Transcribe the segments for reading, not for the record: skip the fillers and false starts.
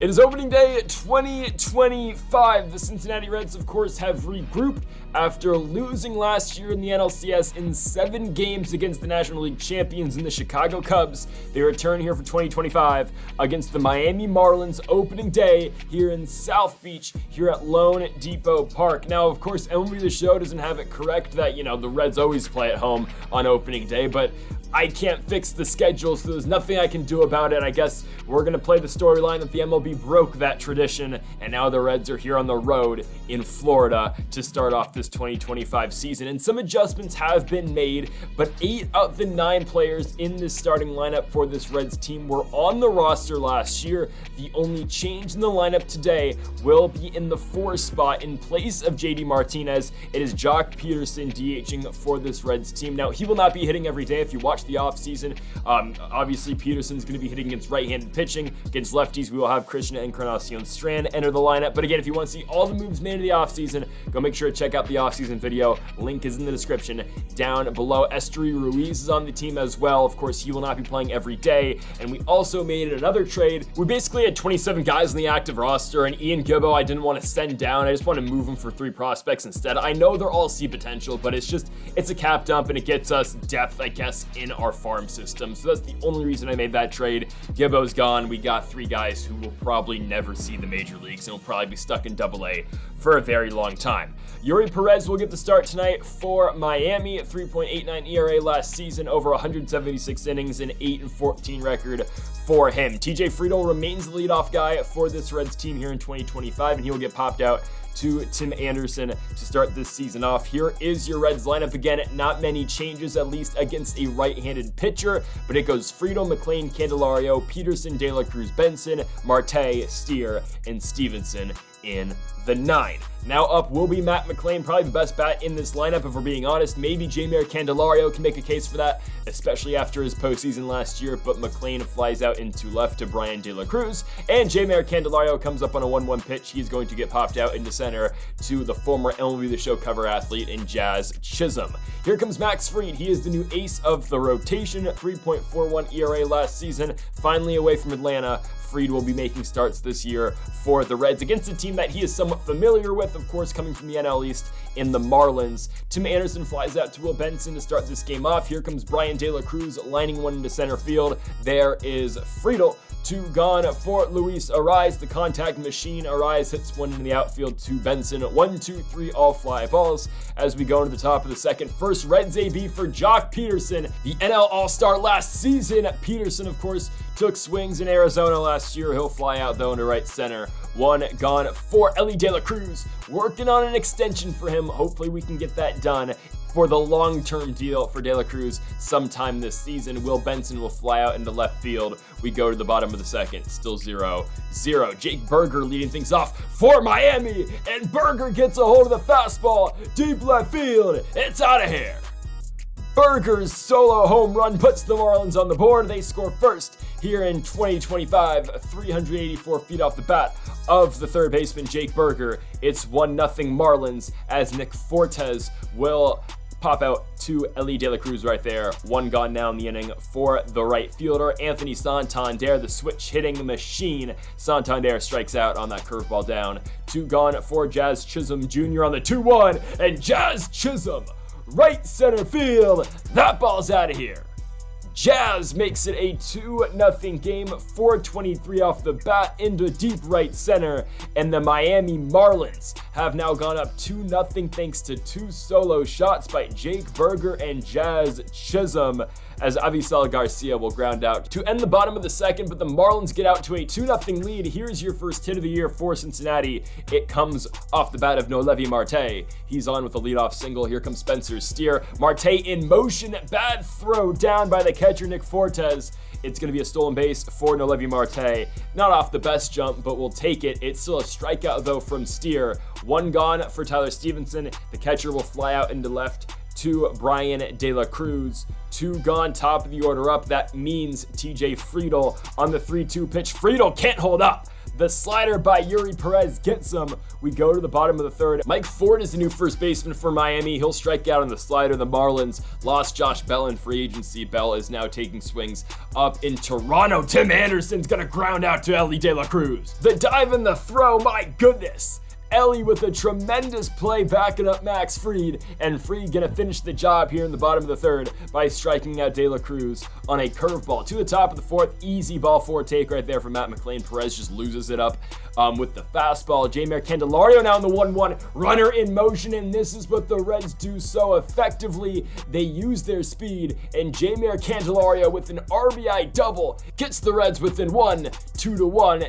It is opening day 2025. The Cincinnati Reds, of course, have regrouped after losing last year in the NLCS in 7 games against the National League champions in the Chicago Cubs. They return here for 2025 against the Miami Marlins opening day here in South Beach, here at Lone Depot Park. Now, of course, MLB The Show doesn't have it correct that, the Reds always play at home on opening day, but I can't fix the schedule, so there's nothing I can do about it. I guess we're going to play the storyline that the MLB broke that tradition, and now the Reds are here on the road in Florida to start off this 2025 season. And some adjustments have been made, but 8 of the 9 players in this starting lineup for this Reds team were on the roster last year. The only change in the lineup today will be in the 4 spot in place of JD Martinez. It is Jock Peterson DHing for this Reds team. Now, he will not be hitting every day if you watch the offseason. Obviously, Peterson's going to be hitting against right-handed pitching. Against lefties, we will have Christian Encarnacion Strand enter the lineup. But again, if you want to see all the moves made in the offseason, go make sure to check out the offseason video. Link is in the description down below. Esteury Ruiz is on the team as well. Of course, he will not be playing every day. And we also made another trade. We basically had 27 guys on the active roster, and Ian Gibbo I didn't want to send down. I just want to move him for 3 prospects instead. I know they're all C potential, but it's a cap dump, and it gets us depth, I guess, in our farm system. So that's the only reason I made that trade. Gibbo's gone. We got 3 guys who will probably never see the major leagues and will probably be stuck in AA for a very long time. Yuri Perez will get the start tonight for Miami. 3.89 ERA last season, over 176 innings, and 8-14 record for him. TJ Friedl remains the leadoff guy for this Reds team here in 2025, and he will get popped out to Tim Anderson to start this season off. Here is your Reds lineup again. Not many changes, at least against a right-handed pitcher, but it goes Friedl, McLean, Candelario, Peterson, De La Cruz, Benson, Marte, Steer, and Stevenson in the 9. Now up will be Matt McLean, probably the best bat in this lineup if we're being honest. Maybe Jeimer Candelario can make a case for that, especially after his postseason last year, but McLean flies out into left to Brian De La Cruz, and Jeimer Candelario comes up on a 1-1 pitch. He's going to get popped out into center to the former MLB The Show cover athlete in Jazz Chisum. Here comes Max Fried. He is the new ace of the rotation, 3.41 ERA last season, finally away from Atlanta. Fried will be making starts this year for the Reds against a team that he is somewhat familiar with, of course, coming from the NL East in the Marlins. Tim Anderson flies out to Will Benson to start this game off. Here comes Brian De La Cruz lining one into center field. There is Friedl. 2 gone for Luis Arraez, the contact machine. Arraez hits one in the outfield to Benson. 1, 2, 3, all fly balls. As we go into the top of the second, first Reds AB for Jock Peterson, the NL All-Star last season. Peterson, of course, took swings in Arizona last year. He'll fly out though into right center. 1 gone for Elly De La Cruz. Working on an extension for him. Hopefully we can get that done for the long-term deal for De La Cruz sometime this season. Will Benson will fly out into left field. We go to the bottom of the second, still 0-0. Jake Burger leading things off for Miami, and Burger gets a hold of the fastball, deep left field. It's out of here. Burger's solo home run puts the Marlins on the board. They score first here in 2025, 384 feet off the bat of the third baseman, Jake Burger. It's 1-0 Marlins as Nick Fortes will pop out to Elly De La Cruz right there. 1 gone now in the inning for the right fielder, Anthony Santander, the switch hitting machine. Santander strikes out on that curveball down. 2 gone for Jazz Chisum Jr. on the 2-1, and Jazz Chisum, right center field. That ball's out of here. Jazz makes it a 2-0 game, 4:23 off the bat into deep right center, and the Miami Marlins have now gone up 2-0 thanks to 2 solo shots by Jake Burger and Jazz Chisum, as Avisel Garcia will ground out to end the bottom of the second, but the Marlins get out to a 2-0 lead. Here's your first hit of the year for Cincinnati. It comes off the bat of Noelvi Marte. He's on with a leadoff single. Here comes Spencer Steer. Marte in motion, bad throw down by the catcher Nick Fortes. It's going to be a stolen base for Noelvi Marte. Not off the best jump, but we'll take it. It's still a strikeout though from Steer. 1 gone for Tyler Stevenson. The catcher will fly out into left to Brian De La Cruz. 2 gone, top of the order up. That means TJ Friedl on the 3-2 pitch. Friedl can't hold up. The slider by Yuri Perez gets him. We go to the bottom of the third. Mike Ford is the new first baseman for Miami. He'll strike out on the slider. The Marlins lost Josh Bell in free agency. Bell is now taking swings up in Toronto. Tim Anderson's gonna ground out to Elly De La Cruz. The dive and the throw, my goodness. Elly with a tremendous play backing up Max Fried, and Fried gonna finish the job here in the bottom of the third by striking out De La Cruz on a curveball. To the top of the fourth, easy ball four take right there from Matt McLain. Perez just loses it up with the fastball. Jeimer Candelario now in the 1-1, runner in motion, and this is what the Reds do so effectively. They use their speed, and Jeimer Candelario with an RBI double gets the Reds within 2-1.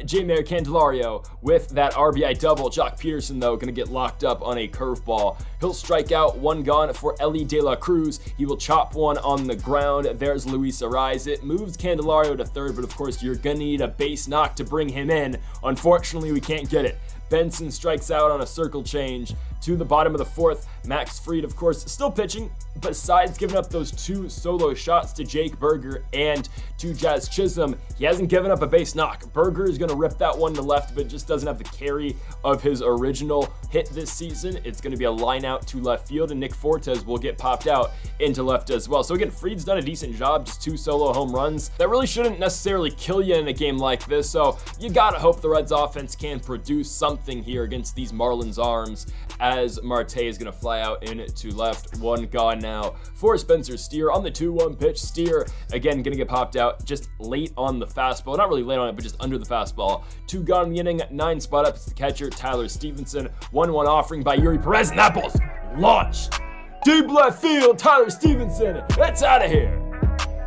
Jeimer Candelario with that RBI double. Jock Peterson, though, going to get locked up on a curveball. He'll strike out, one gone for Elly De La Cruz. He will chop one on the ground. There's Luis Arraez. It moves Candelario to third, but of course, you're going to need a base knock to bring him in. Unfortunately, we can't get it. Benson strikes out on a circle change. To the bottom of the fourth, Max Fried, of course, still pitching, besides giving up those two solo shots to Jake Burger and to Jazz Chisum, he hasn't given up a base knock. Burger is going to rip that one to left, but just doesn't have the carry of his original hit this season. It's going to be a line out to left field, and Nick Fortes will get popped out into left as well. So again, Fried's done a decent job, just 2 solo home runs. That really shouldn't necessarily kill you in a game like this, so you got to hope the Reds offense can produce something here against these Marlins arms, as Marte is going to fly out into left. One gone now for Spencer Steer on the 2-1 pitch. Steer, again, going to get popped out just late on the fastball. Not really late on it, but just under the fastball. 2 gone in the inning, 9 spot up. It's the catcher, Tyler Stevenson. 1-1 offering by Yuri Perez, and that ball's launched. Deep left field, Tyler Stevenson. It's out of here.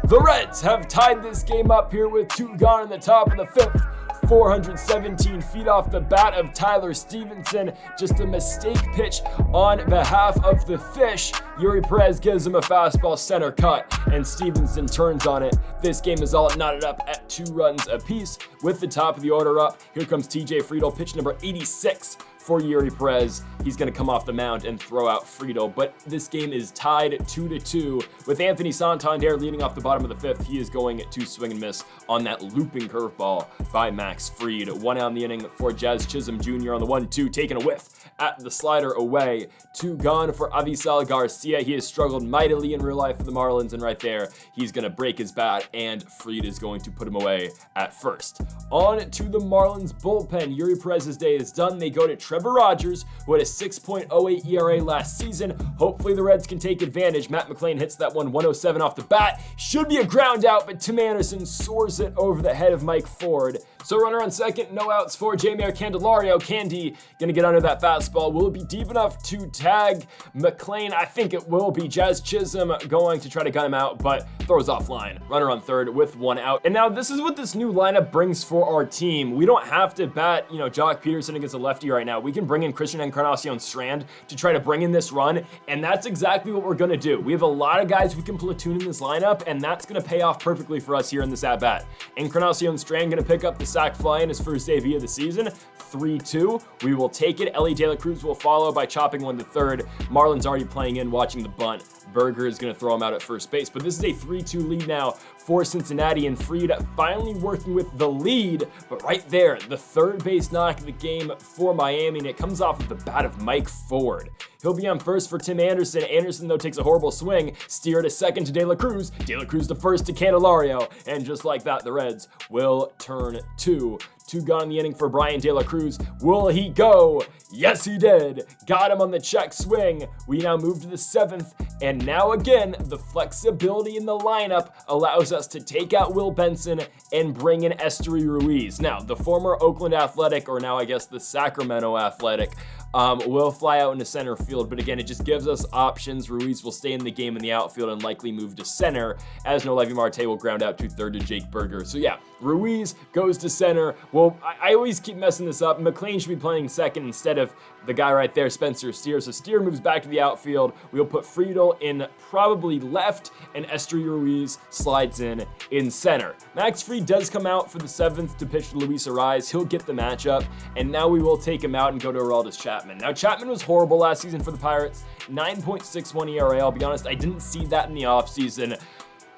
The Reds have tied this game up here with 2 gone in the top of the 5th. 417 feet off the bat of Tyler Stevenson. Just a mistake pitch on behalf of the Fish. Yuri Perez gives him a fastball center cut, and Stevenson turns on it. This game is all knotted up at 2 runs apiece. With the top of the order up, here comes TJ Friedl, pitch number 86 for Yuri Perez. He's going to come off the mound and throw out Friedl, but this game is tied 2-2 with Anthony Santander leading off the bottom of the 5th. He is going to swing and miss on that looping curveball by Max Fried. 1 out in the inning for Jazz Chisum Jr. on the 1-2, taking a whiff at the slider away. 2 gone for Avisal Garcia. He has struggled mightily in real life for the Marlins, and right there, he's going to break his bat, and Fried is going to put him away at first. On to the Marlins bullpen. Yuri Perez's day is done. They go to Trevor Rogers, who had a 6.08 ERA last season. Hopefully the Reds can take advantage. Matt McLain hits that one 107 off the bat. Should be a ground out, but Tim Anderson soars it over the head of Mike Ford. So runner on second, no outs for Jeimer Candelario. Candy gonna get under that fastball. Will it be deep enough to tag McLain? I think it will be. Jazz Chisum going to try to gun him out, but throws offline. Runner on third with 1 out. And now this is what this new lineup brings for our team. We don't have to bat, Jock Peterson against a lefty right now. We can bring in Christian Encarnacion Strand to try to bring in this run, and that's exactly what we're gonna do. We have a lot of guys we can platoon in this lineup, and that's gonna pay off perfectly for us here in this at-bat. Encarnacion Strand gonna pick up the sac fly in his first debut of the season. 3-2. We will take it. Elly De La Cruz will follow by chopping one to third. Marlins already playing in, watching the bunt. Burger is going to throw him out at first base, but this is a 3-2 lead now for Cincinnati, and Fried finally working with the lead, but right there, the third base knock of the game for Miami, and it comes off of the bat of Mike Ford. He'll be on first for Tim Anderson. Anderson, though, takes a horrible swing. Steer to second to De La Cruz. De La Cruz to first to Candelario, and just like that, the Reds will turn 2 gone in the inning for Brian De La Cruz. Will he go? Yes, he did. Got him on the check swing. We now move to the 7th, and now again, the flexibility in the lineup allows us to take out Will Benson and bring in Esteury Ruiz. Now, the former Oakland Athletic, or now I guess the Sacramento Athletic, will fly out into center field, but again, it just gives us options. Ruiz will stay in the game in the outfield and likely move to center, as Noelvi Marte will ground out to third to Jake Burger. So yeah, Ruiz goes to center. Well, I always keep messing this up. McLain should be playing second instead of the guy right there, Spencer Steer. So Steer moves back to the outfield. We'll put Friedl in probably left, and Esteury Ruiz slides in center. Max Fried does come out for the 7th to pitch to Luis Arraez. He'll get the matchup, and now we will take him out and go to Aroldis Chapman. Now, Chapman was horrible last season for the Pirates, 9.61 ERA. I'll be honest, I didn't see that in the offseason.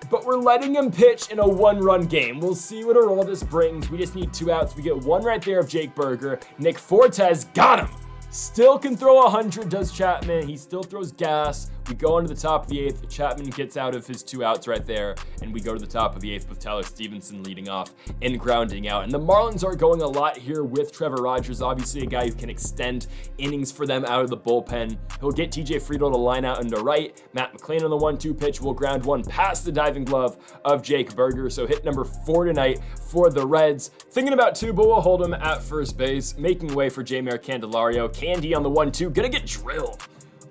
but we're letting him pitch in a 1-run game. We'll see what a roll this brings. We just need 2 outs. We get 1 right there of Jake Berger. Nick Fortes got him. Still can throw 100, does Chapman. He still throws gas. We go into the top of the 8th. Chapman gets out of his 2 outs right there, and we go to the top of the 8th with Tyler Stevenson leading off and grounding out. And the Marlins are going a lot here with Trevor Rogers, obviously a guy who can extend innings for them out of the bullpen. He'll get TJ Friedel to line out into right. Matt McClain on the 1-2 pitch will ground 1 past the diving glove of Jake Berger. So hit number 4 tonight for the Reds. Thinking about 2, but we'll hold him at first base, making way for Jeimer Candelario. Candy on the 1-2, gonna get drilled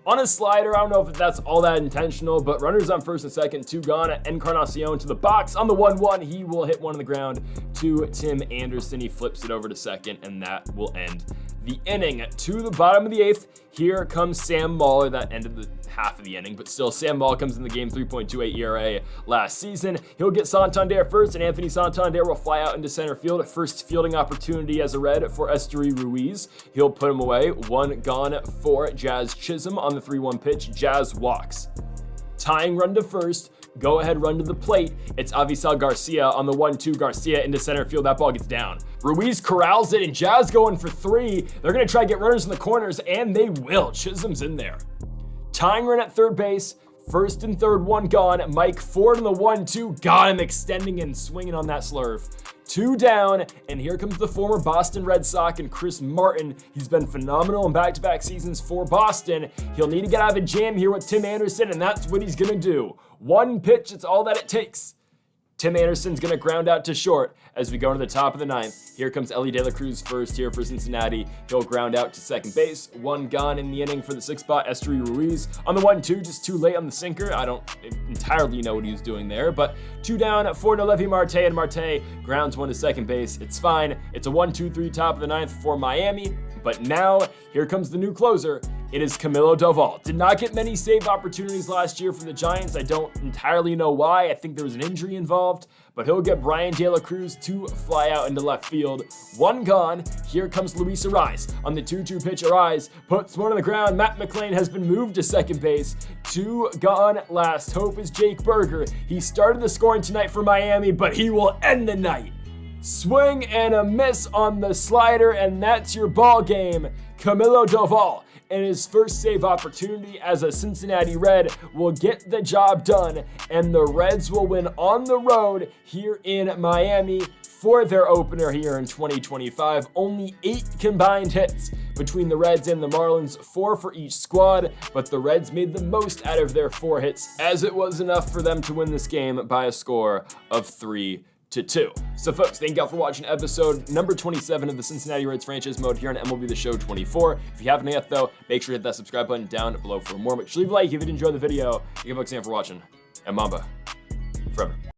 on a slider. I don't know if that's all that intentional, but runners on first and second, 2 gone. Encarnacion to the box on the 1-1. He will hit 1 on the ground to Tim Anderson. He flips it over to second, and that will end the inning. To the bottom of the 8th, here comes Sam Mahler. That ended the half of the inning, but still Sam Mahler comes in the game, 3.28 ERA last season. He'll get Santander first, and Anthony Santander will fly out into center field. First fielding opportunity as a Red for Esteury Ruiz. He'll put him away. 1 gone for Jazz Chisum on the 3-1 pitch. Jazz walks. Tying run to first. Go ahead run to the plate. It's Avisal Garcia on the 1-2. Garcia into center field. That ball gets down. Ruiz corrals it, and Jazz going for 3. They're going to try to get runners in the corners, and they will. Chisum's in there. Tying run at third base. First and third, 1 gone. Mike Ford on the 1-2. Got him extending and swinging on that slurve. 2 down, and here comes the former Boston Red Sox and Chris Martin. He's been phenomenal in back-to-back seasons for Boston. He'll need to get out of a jam here with Tim Anderson, and that's what he's gonna do. 1 pitch, it's all that it takes. Tim Anderson's gonna ground out to short as we go to the top of the 9th. Here comes Elly De La Cruz first here for Cincinnati. He'll ground out to second base. 1 gone in the inning for the 6th spot, Esteury Ruiz. On the 1-2, just too late on the sinker. I don't entirely know what he was doing there, but 2 down for Noelvi Marte, and Marte grounds 1 to second base. It's fine. It's a 1-2-3 top of the 9th for Miami, but now here comes the new closer. It is Camilo Doval. Did not get many save opportunities last year for the Giants. I don't entirely know why. I think there was an injury involved, but he'll get Brian De La Cruz to fly out into left field. 1 gone. Here comes Luis Arraez on the 2-2 pitch. Arraez puts 1 on the ground. Matt McClain has been moved to second base. 2 gone. Last hope is Jake Berger. He started the scoring tonight for Miami, but he will end the night. Swing and a miss on the slider, and that's your ball game. Camilo Doval, and his first save opportunity as a Cincinnati Red, will get the job done, and the Reds will win on the road here in Miami for their opener here in 2025. Only 8 combined hits between the Reds and the Marlins, 4 for each squad, but the Reds made the most out of their 4 hits, as it was enough for them to win this game by a score of 3-2. So folks, thank y'all for watching episode number 27 of the Cincinnati Reds franchise mode here on MLB The Show 24. If you haven't yet though, make sure to hit that subscribe button down below for more. But leave a like if you enjoyed the video. Thank you folks again for watching, and Mamba forever.